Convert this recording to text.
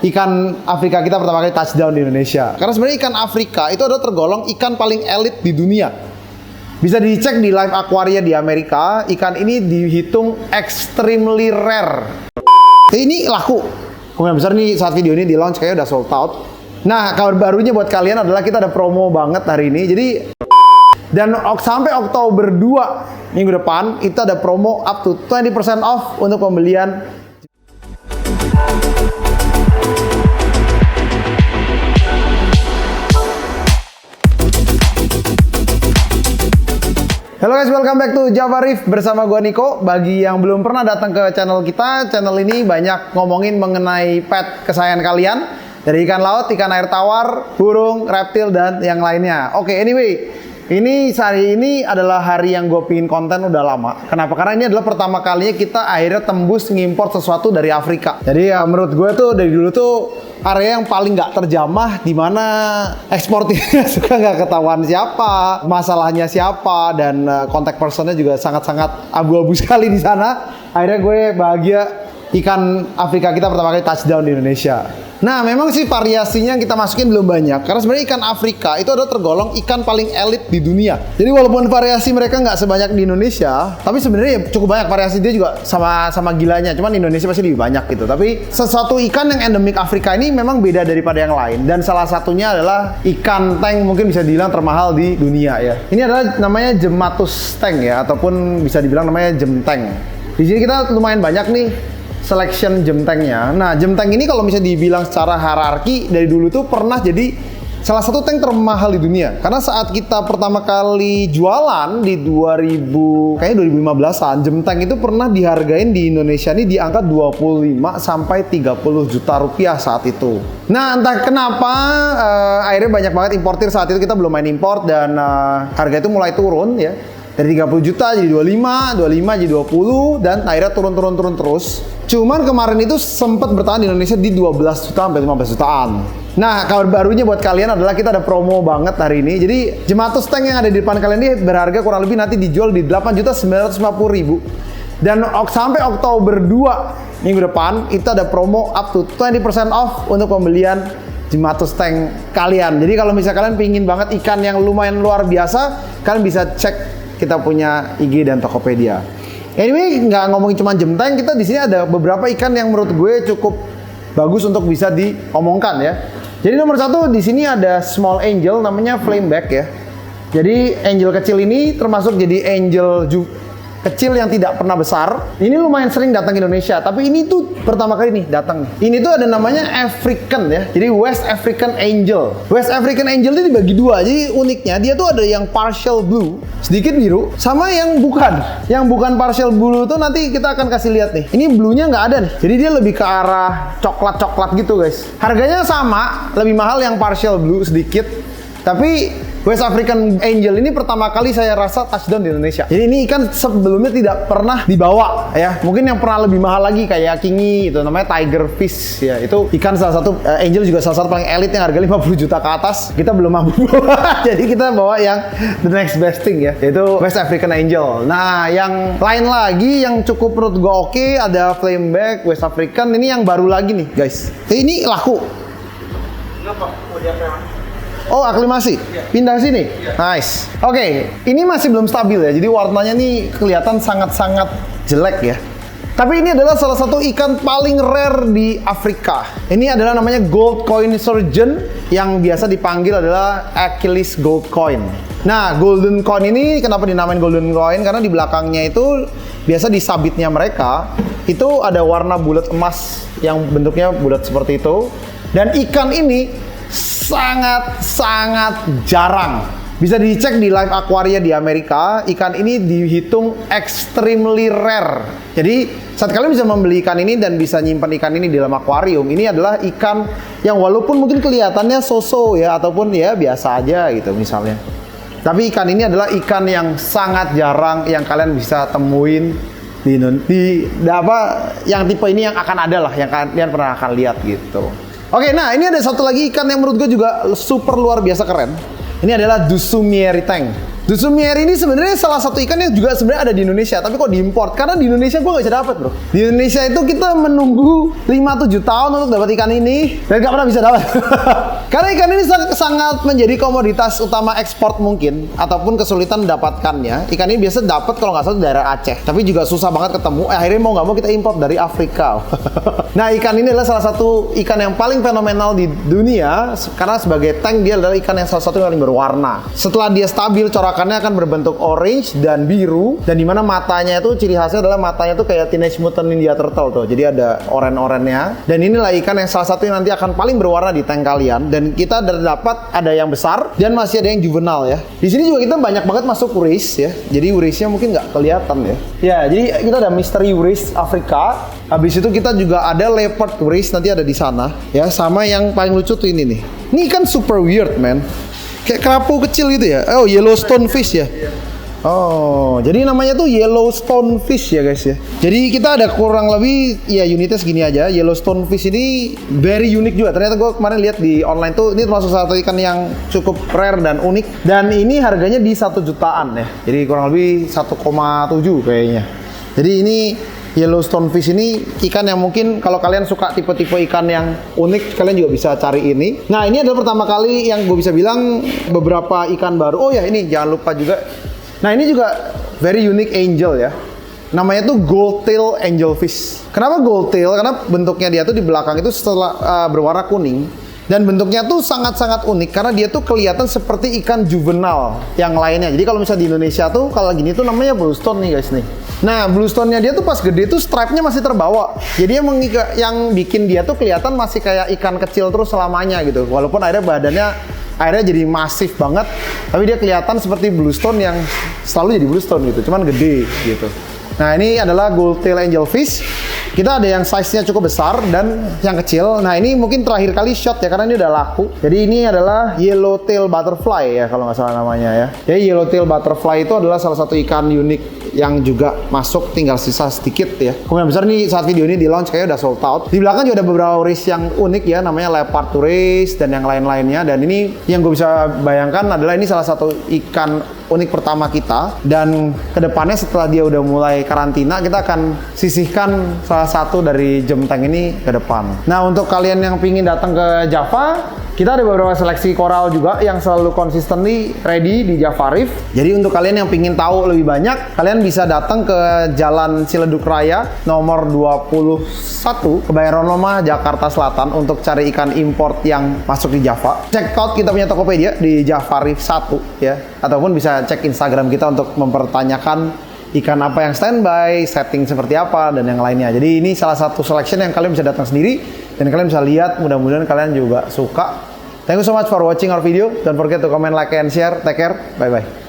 ikan Afrika kita pertama kali touchdown di Indonesia. Karena sebenarnya ikan Afrika itu adalah tergolong ikan paling elit di dunia. Bisa dicek di live aquaria di Amerika, ikan ini dihitung extremely rare. Ini laku. Kemungkinan besar nih saat video ini di launch kayaknya udah sold out. Nah, kabar barunya buat kalian adalah kita ada promo banget hari ini. Jadi dan sampai Oktober 2 minggu depan itu ada promo up to 20% off untuk pembelian. Halo guys, welcome back to Java Reef bersama gua Niko. Bagi yang belum pernah datang ke channel kita, channel ini banyak ngomongin mengenai pet kesayangan kalian. Dari ikan laut, ikan air tawar, burung, reptil, dan yang lainnya. Oke, anyway, hari ini adalah hari yang gue pingin konten udah lama. Kenapa? Karena ini adalah pertama kalinya kita akhirnya tembus ngimpor sesuatu dari Afrika. Jadi ya menurut gue tuh dari dulu tuh area yang paling nggak terjamah, di mana ekspornya suka nggak ketahuan siapa, masalahnya siapa, dan kontak personnya juga sangat-sangat abu-abu sekali di sana. Akhirnya gue bahagia ikan Afrika kita pertama kali touchdown di Indonesia. Nah, memang sih variasinya yang kita masukin belum banyak. Karena sebenarnya ikan Afrika itu adalah tergolong ikan paling elit di dunia. Jadi walaupun variasi mereka nggak sebanyak di Indonesia, tapi sebenarnya ya cukup banyak variasi dia juga sama gilanya. Cuman di Indonesia pasti lebih banyak gitu. Tapi sesuatu ikan yang endemik Afrika ini memang beda daripada yang lain. Dan salah satunya adalah ikan tank, mungkin bisa dibilang termahal di dunia ya. Ini adalah namanya Gemmatus tank ya, ataupun bisa dibilang namanya gem tank. Di sini kita lumayan banyak nih selection gem tanknya. Nah, gem tank ini kalau misalnya dibilang secara hierarki dari dulu tuh pernah jadi salah satu tank termahal di dunia. Karena saat kita pertama kali jualan di 2015-an, gem tank itu pernah dihargain di Indonesia ini di angka 25 sampai 30 juta rupiah saat itu. Nah, entah kenapa akhirnya banyak banget importir saat itu, kita belum main import dan harga itu mulai turun ya. Dari 30 juta jadi 25 jadi 20, dan akhirnya turun terus. Cuman kemarin itu sempat bertahan di Indonesia di 12 juta sampai 15 jutaan. Nah, kabar barunya buat kalian adalah kita ada promo banget hari ini. Jadi Gemmatus tank yang ada di depan kalian ini berharga kurang lebih nanti dijual di 8.950.000. Dan sampai Oktober 2 minggu depan itu ada promo up to 20% off untuk pembelian Gemmatus tank kalian. Jadi kalau misalnya kalian pingin banget ikan yang lumayan luar biasa, kalian bisa cek kita punya IG dan Tokopedia. Anyway, nggak ngomongin cuma gem tank, kita di sini ada beberapa ikan yang menurut gue cukup bagus untuk bisa diomongkan ya. Jadi nomor satu di sini ada small angel namanya flameback ya. Jadi angel kecil ini termasuk jadi angel kecil yang tidak pernah besar. Ini lumayan sering datang ke Indonesia, tapi ini tuh pertama kali nih datang. Ini tuh ada namanya African ya. Jadi West African Angel. West African Angel itu dibagi dua. Jadi uniknya dia tuh ada yang partial blue, sedikit biru, sama yang bukan. Yang bukan partial blue tuh nanti kita akan kasih lihat nih. Ini blue-nya nggak ada nih. Jadi dia lebih ke arah coklat-coklat gitu guys. Harganya sama, lebih mahal yang partial blue sedikit. Tapi West African Angel ini pertama kali saya rasa touchdown di Indonesia. Jadi ini ikan sebelumnya tidak pernah dibawa ya. Mungkin yang pernah lebih mahal lagi kayak kingi itu namanya tiger fish ya. Itu ikan salah satu angel juga salah satu paling elit yang harga 50 juta ke atas. Kita belum mampu bawa. Jadi kita bawa yang the next best thing ya, yaitu West African Angel. Nah, yang lain lagi yang cukup menurut gue oke, ada flameback West African. Ini yang baru lagi nih guys. Ini laku. Kenapa? Mau diapa? Oh, aklimasi. Pindah sini. Nice. Oke, ini masih belum stabil ya. Jadi warnanya nih kelihatan sangat-sangat jelek ya. Tapi ini adalah salah satu ikan paling rare di Afrika. Ini adalah namanya gold coin surgeon, yang biasa dipanggil adalah Achilles gold coin. Nah, golden coin ini kenapa dinamain golden coin? Karena di belakangnya itu biasa di sabitnya mereka itu ada warna bulat emas yang bentuknya bulat seperti itu. Dan ikan ini sangat jarang. Bisa dicek di live aquaria di Amerika, ikan ini dihitung extremely rare. Jadi saat kalian bisa membeli ikan ini dan bisa nyimpan ikan ini di dalam akuarium, ini adalah ikan yang walaupun mungkin kelihatannya so-so ya, ataupun ya biasa aja gitu misalnya. Tapi ikan ini adalah ikan yang sangat jarang yang kalian bisa temuin di yang tipe ini yang akan ada lah, yang kalian pernah akan lihat gitu. Oke, nah ini ada satu lagi ikan yang menurut gue juga super luar biasa keren. Ini adalah Dussumieri tank. Dusumeri ini sebenarnya salah satu ikan yang juga sebenarnya ada di Indonesia, tapi kok diimport? Karena di Indonesia gue nggak bisa dapat, bro. Di Indonesia itu kita menunggu 5-7 tahun untuk dapat ikan ini dan nggak pernah bisa dapat. Karena ikan ini sangat menjadi komoditas utama ekspor mungkin, ataupun kesulitan mendapatkannya. Ikan ini biasa dapat kalau nggak salah di daerah Aceh, tapi juga susah banget ketemu. Akhirnya mau nggak mau kita import dari Afrika. Nah, ikan ini adalah salah satu ikan yang paling fenomenal di dunia karena sebagai tank dia adalah ikan yang salah satu yang paling berwarna. Setelah dia stabil, corakannya akan berbentuk orange dan biru, dan dimana matanya itu ciri khasnya adalah matanya tuh kayak Teenage Mutant Ninja Turtle tuh. Jadi ada oren-orennya. Dan inilah ikan yang salah satu yang nanti akan paling berwarna di tank kalian. Dan kita dapat ada yang besar dan masih ada yang juvenile ya. Di sini juga kita banyak banget masuk uris ya. Jadi urisnya mungkin nggak kelihatan ya. Ya, jadi kita ada Mystery Uris Afrika. Habis itu kita juga ada leopard uris, nanti ada di sana ya. Sama yang paling lucu tuh ini nih. Ini ikan super weird, man. Kayak kerapu kecil gitu ya. Oh, Yellowstone fish ya. Oh, jadi namanya tuh Yellowstone fish ya guys ya. Jadi kita ada kurang lebih ya unitnya segini aja. Yellowstone fish ini very unik juga. Ternyata gue kemarin lihat di online tuh ini termasuk satu ikan yang cukup rare dan unik. Dan ini harganya di 1 jutaan ya. Jadi kurang lebih 1,7 kayaknya. Jadi ini Yellowstone fish ini ikan yang mungkin kalau kalian suka tipe-tipe ikan yang unik, kalian juga bisa cari ini. Nah, ini adalah pertama kali yang gue bisa bilang beberapa ikan baru. Oh ya, ini jangan lupa juga. Nah, ini juga very unique angel ya. Namanya tuh gold tail angelfish. Kenapa gold tail? Karena bentuknya dia tuh di belakang itu setelah berwarna kuning. Dan bentuknya tuh sangat-sangat unik karena dia tuh kelihatan seperti ikan juvenile yang lainnya. Jadi kalau misalnya di Indonesia tuh kalau gini tuh namanya bluestone nih guys nih. Nah, bluestone-nya dia tuh pas gede tuh stripe-nya masih terbawa. Jadi yang bikin dia tuh kelihatan masih kayak ikan kecil terus selamanya gitu. Walaupun akhirnya badannya jadi masif banget, tapi dia kelihatan seperti bluestone yang selalu jadi bluestone gitu, cuman gede gitu. Nah, ini adalah gold tail angelfish. Kita ada yang size-nya cukup besar dan yang kecil. Nah, ini mungkin terakhir kali shot ya, karena ini udah laku. Jadi ini adalah yellowtail butterfly ya, kalau nggak salah namanya ya. Jadi yellowtail butterfly itu adalah salah satu ikan unik yang juga masuk, tinggal sisa sedikit ya. Kemungkinan besar nih saat video ini di launch kayaknya udah sold out. Di belakang juga ada beberapa uris yang unik ya, namanya leopard uris dan yang lain-lainnya. Dan ini yang gue bisa bayangkan adalah ini salah satu ikan unik pertama kita, dan kedepannya setelah dia udah mulai karantina kita akan sisihkan salah satu dari gem tank ini ke depan. Nah, untuk kalian yang pingin datang ke Java, kita ada beberapa seleksi koral juga yang selalu consistently ready di Java Reef. Jadi untuk kalian yang pingin tahu lebih banyak, kalian bisa datang ke Jalan Ciledug Raya nomor 21 Kebayoran Lama, Jakarta Selatan untuk cari ikan import yang masuk di Java. Check out kita punya Tokopedia di Java Reef 1 ya, ataupun bisa cek Instagram kita untuk mempertanyakan ikan apa yang standby, setting seperti apa, dan yang lainnya. Jadi ini salah satu selection yang kalian bisa datang sendiri dan kalian bisa lihat. Mudah-mudahan kalian juga suka. Thank you so much for watching our video. Don't forget to comment, like, and share. Take care. Bye-bye.